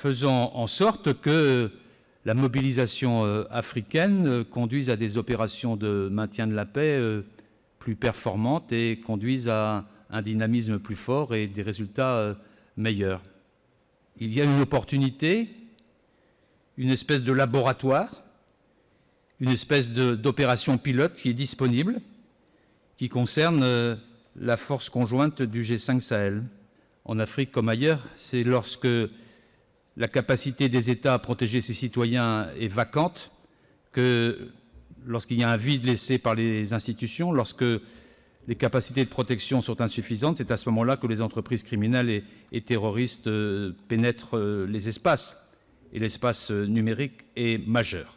faisant en sorte que la mobilisation africaine conduise à des opérations de maintien de la paix plus performantes et conduise à un dynamisme plus fort et des résultats meilleurs. Il y a une opportunité, une espèce de laboratoire, une espèce d'opération pilote qui est disponible, qui concerne la force conjointe du G5 Sahel. En Afrique comme ailleurs, c'est lorsque la capacité des États à protéger ses citoyens est vacante, que lorsqu'il y a un vide laissé par les institutions, lorsque les capacités de protection sont insuffisantes, c'est à ce moment-là que les entreprises criminelles et terroristes pénètrent les espaces. Et l'espace numérique est majeur.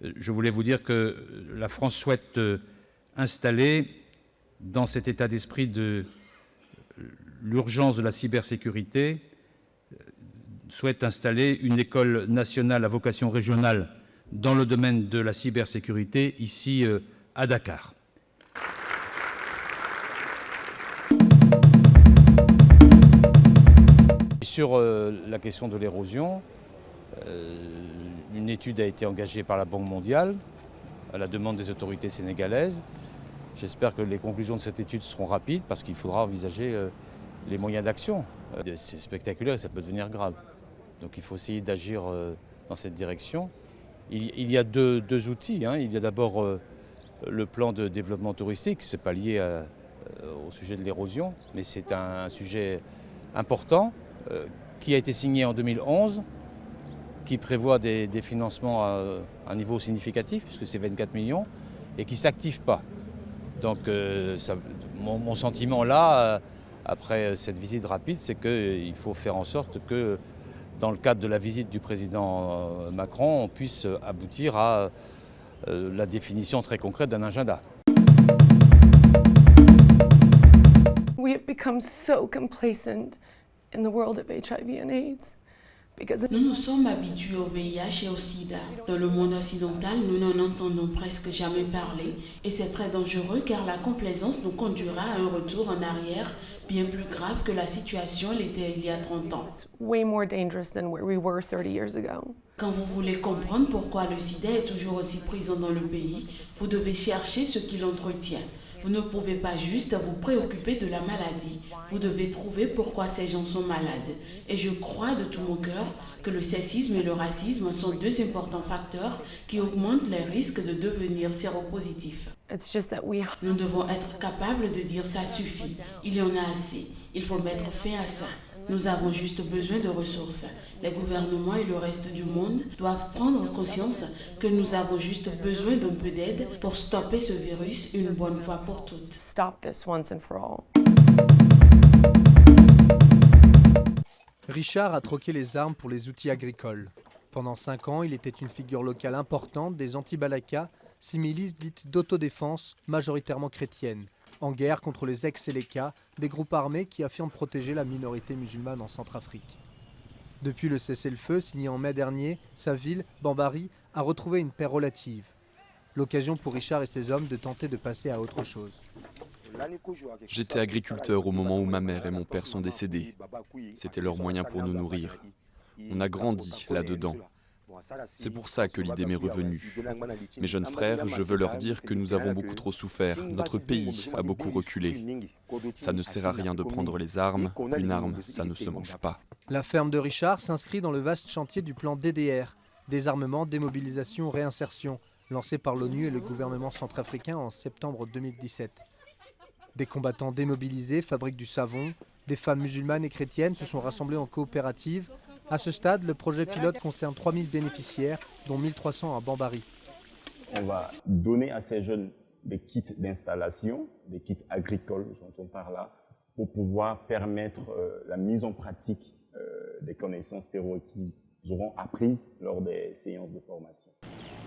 Je voulais vous dire que la France souhaite installer, dans cet état d'esprit de l'urgence de la cybersécurité, souhaite installer une école nationale à vocation régionale dans le domaine de la cybersécurité, ici à Dakar. Sur la question de l'érosion, une étude a été engagée par la Banque mondiale à la demande des autorités sénégalaises. J'espère que les conclusions de cette étude seront rapides parce qu'il faudra envisager les moyens d'action. C'est spectaculaire et ça peut devenir grave. Donc il faut essayer d'agir dans cette direction. Il y a deux outils. Il y a d'abord le plan de développement touristique. Ce n'est pas lié au sujet de l'érosion, mais c'est un sujet important qui a été signé en 2011, qui prévoit des financements à un niveau significatif, puisque c'est 24 millions, et qui ne s'active pas. Donc mon sentiment là, après cette visite rapide, c'est qu'il faut faire en sorte que, dans le cadre de la visite du président Macron, on puisse aboutir à la définition très concrète d'un agenda. We have become so complacent in the world of HIV and AIDS. Nous nous sommes habitués au VIH et au sida. Dans le monde occidental, nous n'en entendons presque jamais parler et c'est très dangereux car la complaisance nous conduira à un retour en arrière bien plus grave que la situation l'était il y a 30 ans. Way more dangerous than where we were 30 years ago. Quand vous voulez comprendre pourquoi le sida est toujours aussi présent dans le pays, vous devez chercher ce qui l'entretient. Vous ne pouvez pas juste vous préoccuper de la maladie. Vous devez trouver pourquoi ces gens sont malades. Et je crois de tout mon cœur que le sexisme et le racisme sont deux importants facteurs qui augmentent les risques de devenir séropositifs. Nous devons être capables de dire ça suffit. Il y en a assez. Il faut mettre fin à ça. Nous avons juste besoin de ressources. Les gouvernements et le reste du monde doivent prendre conscience que nous avons juste besoin d'un peu d'aide pour stopper ce virus une bonne fois pour toutes. Stop this once and for all. Richard a troqué les armes pour les outils agricoles. Pendant 5 ans, il était une figure locale importante des anti-Balaka, ces milices dites d'autodéfense, majoritairement chrétiennes, en guerre contre les ex-Séléka, des groupes armés qui affirment protéger la minorité musulmane en Centrafrique. Depuis le cessez-le-feu signé en mai dernier, sa ville, Bambari, a retrouvé une paix relative. L'occasion pour Richard et ses hommes de tenter de passer à autre chose. J'étais agriculteur au moment où ma mère et mon père sont décédés. C'était leur moyen pour nous nourrir. On a grandi là-dedans. C'est pour ça que l'idée m'est revenue. Mes jeunes frères, je veux leur dire que nous avons beaucoup trop souffert. Notre pays a beaucoup reculé. Ça ne sert à rien de prendre les armes. Une arme, ça ne se mange pas. La ferme de Richard s'inscrit dans le vaste chantier du plan DDR, désarmement, démobilisation, réinsertion, lancé par l'ONU et le gouvernement centrafricain en septembre 2017. Des combattants démobilisés fabriquent du savon. Des femmes musulmanes et chrétiennes se sont rassemblées en coopérative. À ce stade, le projet pilote concerne 3000 bénéficiaires, dont 1300 à Bambari. On va donner à ces jeunes des kits d'installation, des kits agricoles, j'entends par là, pour pouvoir permettre la mise en pratique des connaissances théoriques qu'ils auront apprises lors des séances de formation.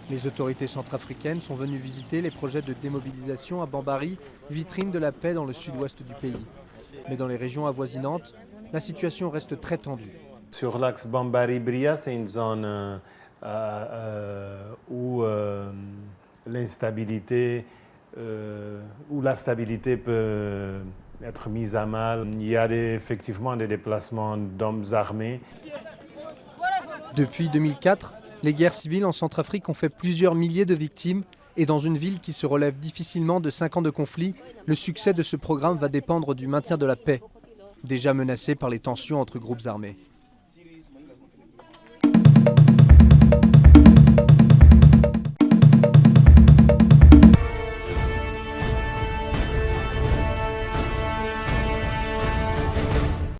Les autorités centrafricaines sont venues visiter les projets de démobilisation à Bambari, vitrine de la paix dans le sud-ouest du pays. Mais dans les régions avoisinantes, la situation reste très tendue. Sur l'axe Bambari-Bria, c'est une zone où l'instabilité, où la stabilité peut être mise à mal. Il y a effectivement des déplacements d'hommes armés. Depuis 2004, les guerres civiles en Centrafrique ont fait plusieurs milliers de victimes et dans une ville qui se relève difficilement de 5 ans de conflit, le succès de ce programme va dépendre du maintien de la paix, déjà menacé par les tensions entre groupes armés.